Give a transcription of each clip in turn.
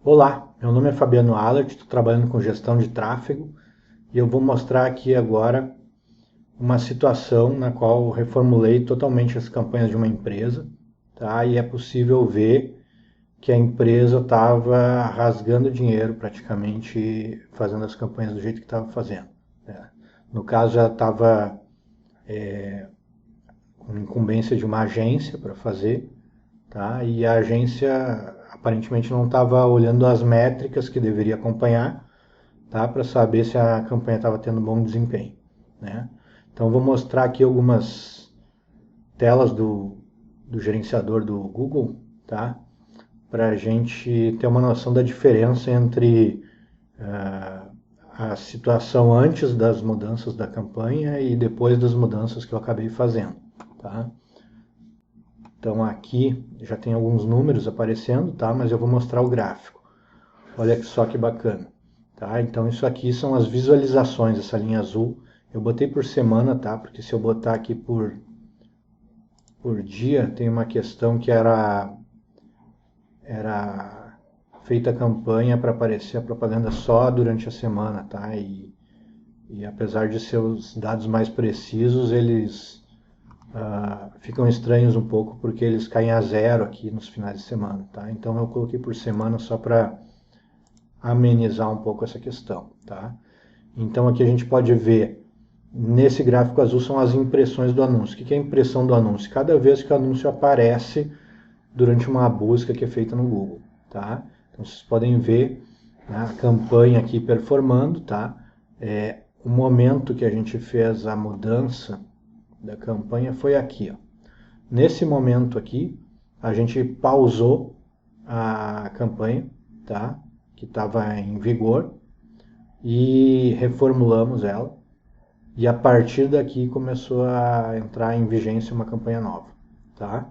Olá, meu nome é Fabiano Allert, estou trabalhando com gestão de tráfego e eu vou mostrar aqui agora uma situação na qual eu reformulei totalmente as campanhas de uma empresa, tá? E é possível ver que a empresa estava rasgando dinheiro praticamente fazendo as campanhas do jeito que estava fazendo, né? No caso, ela estava com incumbência de uma agência para fazer, tá? E a agência aparentemente não estava olhando as métricas que deveria acompanhar, tá? Para saber se a campanha estava tendo bom desempenho, né? Então eu vou mostrar aqui algumas telas do gerenciador do Google, tá? Para a gente ter uma noção da diferença entre a situação antes das mudanças da campanha e depois das mudanças que eu acabei fazendo, tá? Então aqui já tem alguns números aparecendo, tá? Mas eu vou mostrar o gráfico. Olha só que bacana. Tá? Então isso aqui são as visualizações, essa linha azul. Eu botei por semana, tá? Porque se eu botar aqui por dia, tem uma questão que era feita a campanha para aparecer a propaganda só durante a semana, tá? E apesar de ser os dados mais precisos, eles ficam estranhos um pouco porque eles caem a zero aqui nos finais de semana, tá? Então eu coloquei por semana só para amenizar um pouco essa questão, tá? Então aqui a gente pode ver, nesse gráfico azul são as impressões do anúncio. O que é a impressão do anúncio? Cada vez que o anúncio aparece durante uma busca que é feita no Google, tá? Então vocês podem ver, né, a campanha aqui performando, tá? O momento que a gente fez a mudança da campanha foi aqui, ó. Nesse momento aqui, a gente pausou a campanha, tá? Que estava em vigor e reformulamos ela. E a partir daqui começou a entrar em vigência uma campanha nova, tá?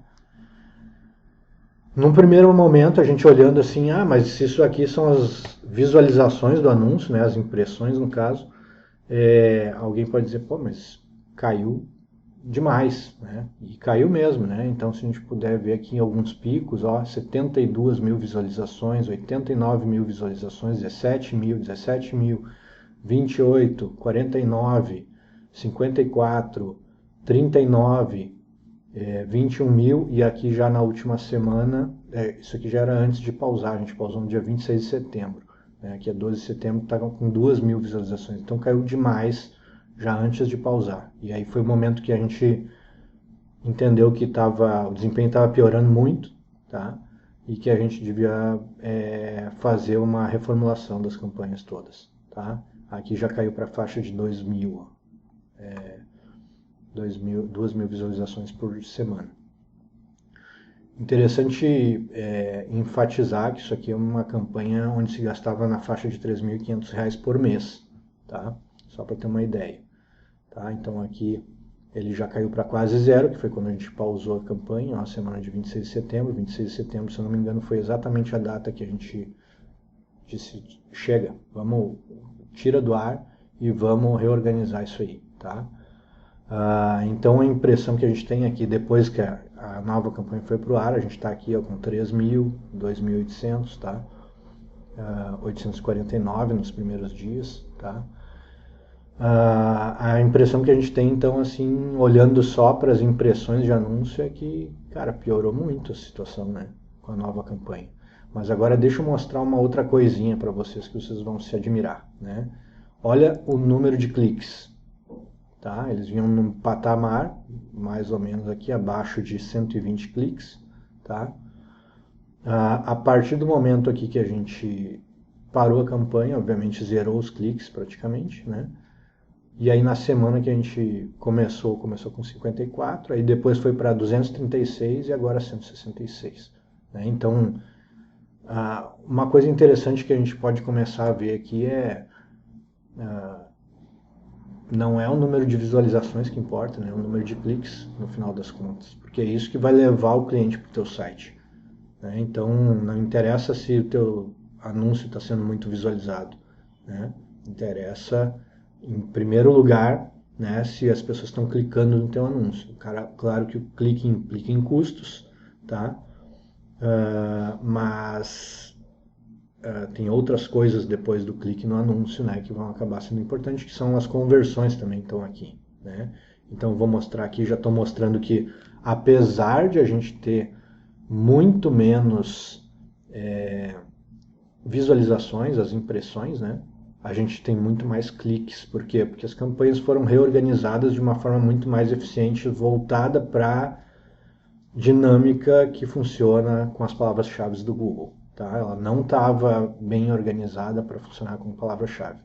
Num primeiro momento, a gente olhando assim, mas isso aqui são as visualizações do anúncio, né, as impressões no caso, alguém pode dizer, pô, mas caiu demais, né? E caiu mesmo, né? Então, se a gente puder ver aqui em alguns picos, ó, 72 mil visualizações, 89 mil visualizações, 17 mil, 17 mil, 28, 49, 54, 39, 21 mil, e aqui já na última semana, isso aqui já era antes de pausar, a gente pausou no dia 26 de setembro, né? Aqui é 12 de setembro, está com 2 mil visualizações, então caiu demais já antes de pausar. E aí foi o momento que a gente entendeu que o desempenho estava piorando muito, tá? E que a gente devia fazer uma reformulação das campanhas todas, tá? Aqui já caiu para a faixa de 2 mil, 2 mil visualizações por semana. Interessante enfatizar que isso aqui é uma campanha onde se gastava na faixa de R$ 3.500 por mês, tá? Só para ter uma ideia, tá? Então aqui ele já caiu para quase zero, que foi quando a gente pausou a campanha, a semana de 26 de setembro. 26 de setembro, se eu não me engano, foi exatamente a data que a gente disse, chega, vamos, tira do ar e vamos reorganizar isso aí, tá? Então a impressão que a gente tem aqui, depois que a nova campanha foi para o ar, a gente está aqui com 3 mil, 2.800, tá? 849 nos primeiros dias, tá? A impressão que a gente tem, então, assim, olhando só para as impressões de anúncio, é que, cara, piorou muito a situação, né, com a nova campanha. Mas agora deixa eu mostrar uma outra coisinha para vocês que vocês vão se admirar, né? Olha o número de cliques, tá? Eles vinham num patamar, mais ou menos aqui abaixo de 120 cliques, tá? A partir do momento aqui que a gente parou a campanha, obviamente zerou os cliques praticamente, né? E aí na semana que a gente começou com 54, aí depois foi para 236 e agora 166. Né? Então, uma coisa interessante que a gente pode começar a ver aqui não é o número de visualizações que importa, né? É o número de cliques no final das contas, porque é isso que vai levar o cliente para o teu site. Né? Então, não interessa se o teu anúncio está sendo muito visualizado. Né? Interessa, em primeiro lugar, né, se as pessoas estão clicando no teu anúncio. Claro que o clique implica em custos, tá? Mas tem outras coisas depois do clique no anúncio, né, que vão acabar sendo importantes, que são as conversões também estão aqui, né? Então vou mostrar aqui, já estou mostrando que apesar de a gente ter muito menos visualizações, as impressões, né, a gente tem muito mais cliques. Por quê? Porque as campanhas foram reorganizadas de uma forma muito mais eficiente, voltada para dinâmica que funciona com as palavras-chave do Google. Tá? Ela não estava bem organizada para funcionar com palavra-chave.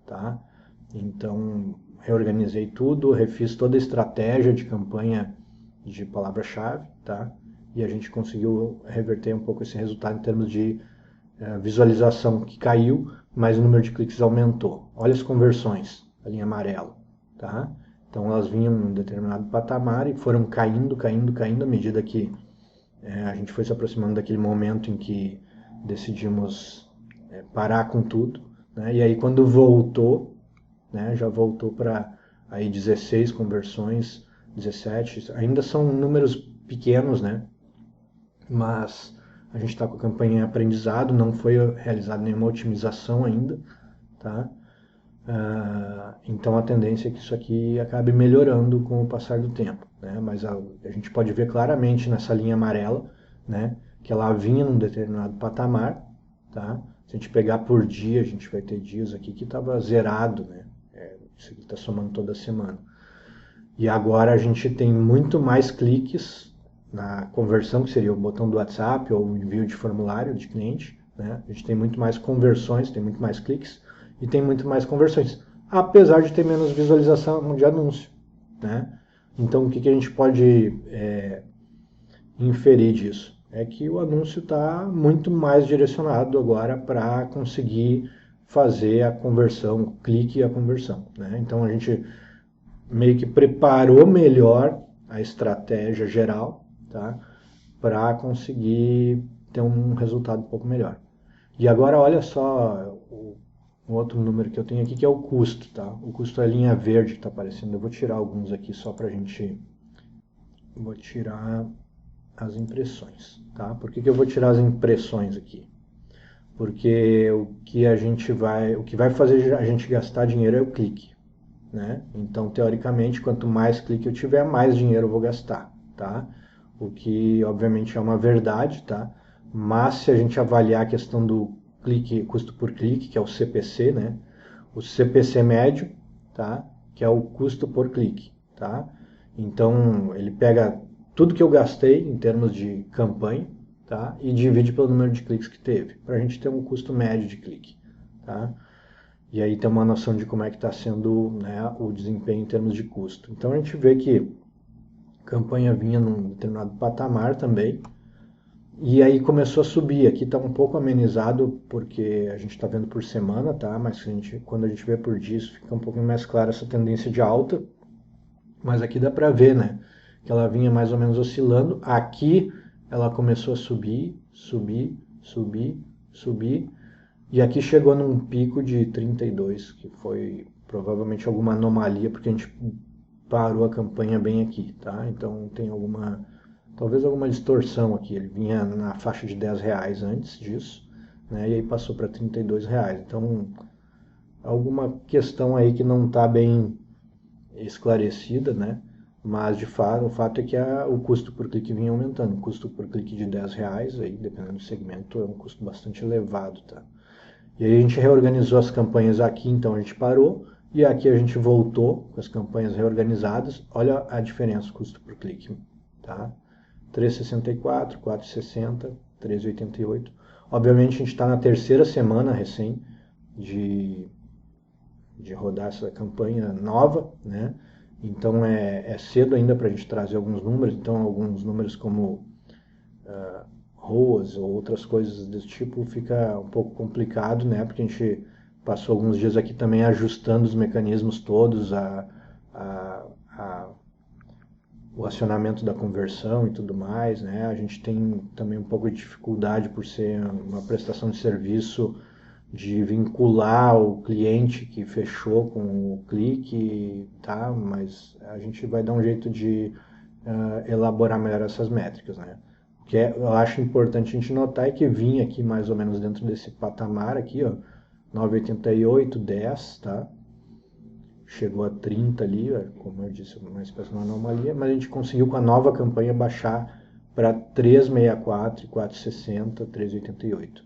Tá? Então, reorganizei tudo, refiz toda a estratégia de campanha de palavra-chave, tá? E a gente conseguiu reverter um pouco esse resultado em termos de visualização que caiu, mas o número de cliques aumentou. Olha as conversões, a linha amarela, tá? Então elas vinham em um determinado patamar e foram caindo, caindo, caindo à medida que a gente foi se aproximando daquele momento em que decidimos parar com tudo, né? E aí quando voltou, né, já voltou para aí 16 conversões, 17, ainda são números pequenos, né? Mas a gente está com a campanha em aprendizado, não foi realizada nenhuma otimização ainda, tá? Então a tendência é que isso aqui acabe melhorando com o passar do tempo, né? Mas a gente pode ver claramente nessa linha amarela, né, que ela vinha num determinado patamar, tá? Se a gente pegar por dia, a gente vai ter dias aqui que estava zerado, né? Isso aqui está somando toda semana. E agora a gente tem muito mais cliques na conversão, que seria o botão do WhatsApp ou o envio de formulário de cliente, né? A gente tem muito mais conversões, tem muito mais cliques e tem muito mais conversões, apesar de ter menos visualização de anúncio, né? Então o que a gente pode inferir disso? É que o anúncio está muito mais direcionado agora para conseguir fazer a conversão, o clique e a conversão, né? Então a gente meio que preparou melhor a estratégia geral, tá? Para conseguir ter um resultado um pouco melhor. E agora olha só o outro número que eu tenho aqui, que é o custo, tá? O custo é a linha verde que está aparecendo. Eu vou tirar alguns aqui só para a gente... Vou tirar as impressões, tá? Por que eu vou tirar as impressões aqui? Porque o que vai fazer a gente gastar dinheiro é o clique, né? Então, teoricamente, quanto mais clique eu tiver, mais dinheiro eu vou gastar, tá? O que, obviamente, é uma verdade, tá? Mas se a gente avaliar a questão do clique, custo por clique, que é o CPC, né? O CPC médio, tá? Que é o custo por clique, tá? Então, ele pega tudo que eu gastei em termos de campanha, tá? E divide pelo número de cliques que teve, para a gente ter um custo médio de clique, tá? E aí tem uma noção de como é que está sendo, né, o desempenho em termos de custo. Então a gente vê que a campanha vinha num determinado patamar também, e aí começou a subir. Aqui está um pouco amenizado porque a gente está vendo por semana, tá? Mas quando a gente vê por dia, isso fica um pouquinho mais claro essa tendência de alta. Mas aqui dá para ver, né, que ela vinha mais ou menos oscilando. Aqui ela começou a subir, subir, subir, subir. E aqui chegou num pico de 32, que foi provavelmente alguma anomalia, porque a gente parou a campanha bem aqui, tá? Então tem talvez alguma distorção aqui. Ele vinha na faixa de R$ 10 antes disso, né? E aí passou para R$ 32. Então, alguma questão aí que não está bem esclarecida, né? Mas de fato, o fato é que o custo por clique vinha aumentando. O custo por clique de R$ 10, aí, dependendo do segmento, é um custo bastante elevado, tá? E aí a gente reorganizou as campanhas aqui, então a gente parou, e aqui a gente voltou com as campanhas reorganizadas. Olha a diferença, custo por clique, tá? 3,64, 4,60, 3,88. Obviamente a gente está na terceira semana recém de rodar essa campanha nova, né? Então é cedo ainda para a gente trazer alguns números. Então alguns números como ROAS ou outras coisas desse tipo fica um pouco complicado, né? Porque a gente passou alguns dias aqui também ajustando os mecanismos todos, o acionamento da conversão e tudo mais, né? A gente tem também um pouco de dificuldade por ser uma prestação de serviço de vincular o cliente que fechou com o clique, tá? Mas a gente vai dar um jeito de elaborar melhor essas métricas, né? que eu acho importante a gente notar é que vinha aqui mais ou menos dentro desse patamar aqui, ó, 9,88, 10, tá? Chegou a 30 ali, como eu disse, uma espécie de uma anomalia, mas a gente conseguiu com a nova campanha baixar para 3,64, 4,60, 3,88.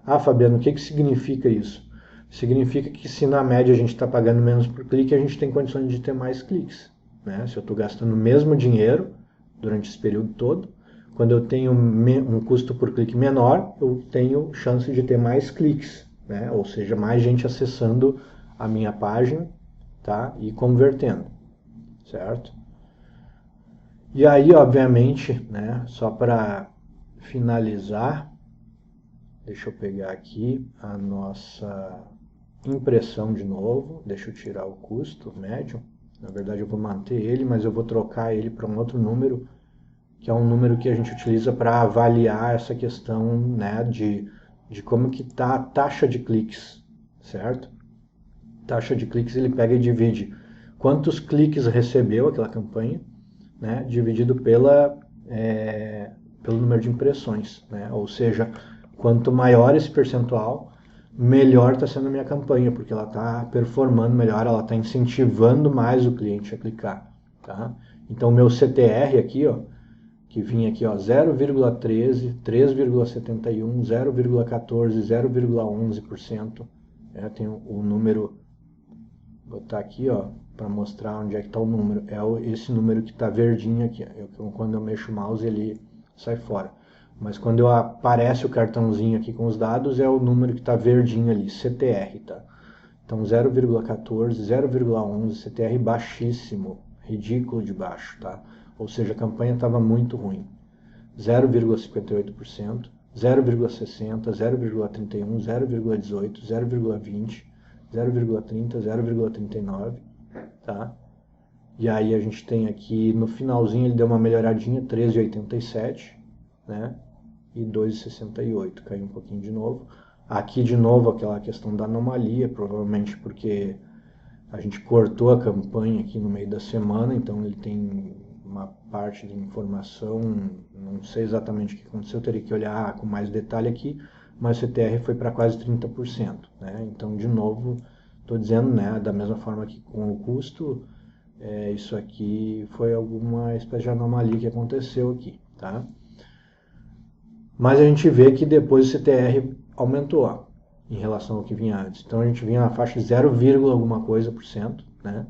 Ah, Fabiano, o que significa isso? Significa que se na média a gente está pagando menos por clique, a gente tem condições de ter mais cliques. Né? Se eu estou gastando o mesmo dinheiro durante esse período todo, quando eu tenho um custo por clique menor, eu tenho chance de ter mais cliques, né? Ou seja, mais gente acessando a minha página, tá? E convertendo, certo? E aí, obviamente, né, só para finalizar, deixa eu pegar aqui a nossa impressão de novo, deixa eu tirar o custo médio, na verdade eu vou manter ele, mas eu vou trocar ele para um outro número, que é um número que a gente utiliza para avaliar essa questão, né, de como que está a taxa de cliques, certo? Taxa de cliques ele pega e divide quantos cliques recebeu aquela campanha, né, dividido pelo número de impressões, né? Ou seja, quanto maior esse percentual, melhor está sendo a minha campanha, porque ela está performando melhor, ela está incentivando mais o cliente a clicar, tá? Então, o meu CTR aqui, ó, que vinha aqui, ó, 0,13, 3,71, 0,14, 0,11%, tem o número, vou botar aqui, ó, para mostrar onde é que está o número. É esse número que está verdinho aqui. Quando eu mexo o mouse, ele sai fora. Mas quando aparece o cartãozinho aqui com os dados, é o número que está verdinho ali, CTR, tá? Então 0,14, 0,11, CTR baixíssimo, ridículo de baixo, tá? Ou seja, a campanha estava muito ruim. 0,58%, 0,60, 0,31, 0,18, 0,20, 0,30, 0,39, tá? E aí a gente tem aqui, no finalzinho ele deu uma melhoradinha, 13,87, né? E 2,68, caiu um pouquinho de novo. Aqui de novo aquela questão da anomalia, provavelmente porque a gente cortou a campanha aqui no meio da semana, então ele tem uma parte de informação, não sei exatamente o que aconteceu, teria que olhar com mais detalhe aqui, mas o CTR foi para quase 30%, né? Então, de novo, estou dizendo, né, da mesma forma que com o custo, isso aqui foi alguma espécie de anomalia que aconteceu aqui, tá? Mas a gente vê que depois o CTR aumentou em relação ao que vinha antes. Então a gente vinha na faixa de 0, alguma coisa por cento, né?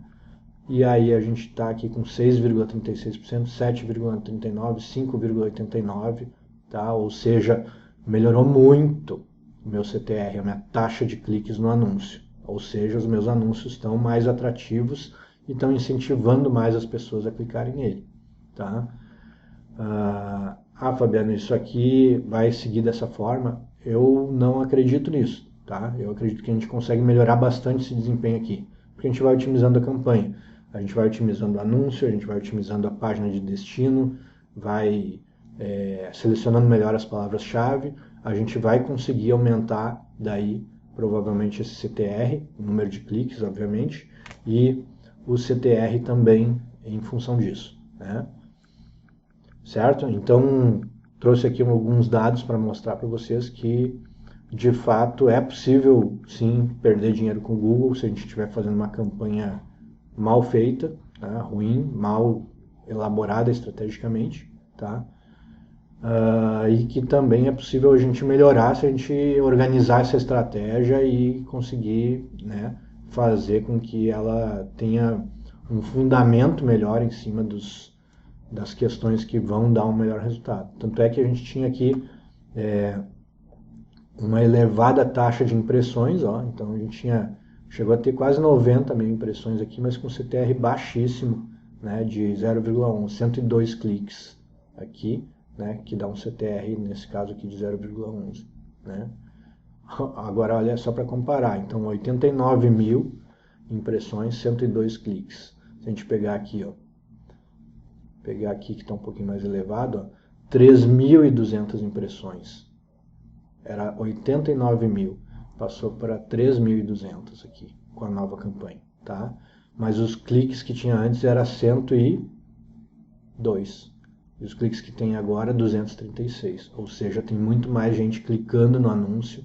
E aí a gente está aqui com 6,36%, 7,39%, 5,89%, tá? Ou seja, melhorou muito o meu CTR, a minha taxa de cliques no anúncio. Ou seja, os meus anúncios estão mais atrativos e estão incentivando mais as pessoas a clicarem nele, tá? Fabiano, isso aqui vai seguir dessa forma? Eu não acredito nisso, tá? Eu acredito que a gente consegue melhorar bastante esse desempenho aqui, porque a gente vai otimizando a campanha, a gente vai otimizando o anúncio, a gente vai otimizando a página de destino, vai selecionando melhor as palavras-chave, a gente vai conseguir aumentar daí provavelmente esse CTR, o número de cliques, obviamente, e o CTR também em função disso, né? Certo? Então, trouxe aqui alguns dados para mostrar para vocês que, de fato, é possível, sim, perder dinheiro com o Google se a gente estiver fazendo uma campanha mal feita, tá? Ruim, mal elaborada estrategicamente, tá? E que também é possível a gente melhorar se a gente organizar essa estratégia e conseguir, né, fazer com que ela tenha um fundamento melhor em cima das questões que vão dar um melhor resultado. Tanto é que a gente tinha aqui uma elevada taxa de impressões, ó, então a gente chegou a ter quase 90 mil impressões aqui, mas com CTR baixíssimo, né, de 0,1, 102 cliques aqui, né, que dá um CTR, nesse caso aqui, de 0,11. Né? Agora, olha só para comparar, então 89 mil impressões, 102 cliques. Se a gente pegar aqui, ó, que está um pouquinho mais elevado, 3.200 impressões. Era 89 mil, passou para 3.200 aqui, com a nova campanha, tá? Mas os cliques que tinha antes era 102. E os cliques que tem agora, 236. Ou seja, tem muito mais gente clicando no anúncio,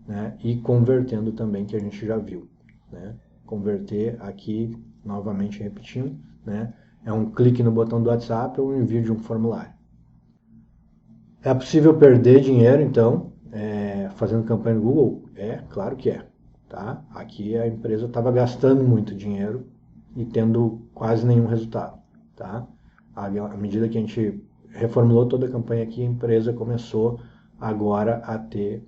né, e convertendo também, que a gente já viu. Né? Converter aqui, novamente repetindo, né, é um clique no botão do WhatsApp ou um envio de um formulário. É possível perder dinheiro, então, fazendo campanha no Google? É, claro que é. Tá? Aqui a empresa estava gastando muito dinheiro e tendo quase nenhum resultado. Tá? À medida que a gente reformulou toda a campanha aqui, a empresa começou agora a ter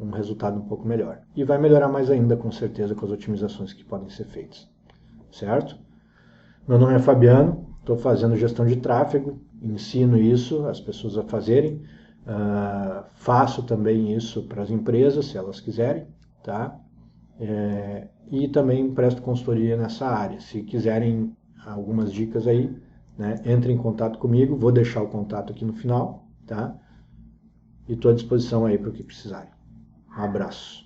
um resultado um pouco melhor. E vai melhorar mais ainda, com certeza, com as otimizações que podem ser feitas. Certo? Meu nome é Fabiano, estou fazendo gestão de tráfego, ensino isso as pessoas a fazerem, faço também isso para as empresas, se elas quiserem, tá? E também presto consultoria nessa área. Se quiserem algumas dicas aí, né, entrem em contato comigo, vou deixar o contato aqui no final, tá? E estou à disposição aí para o que precisarem. Um abraço.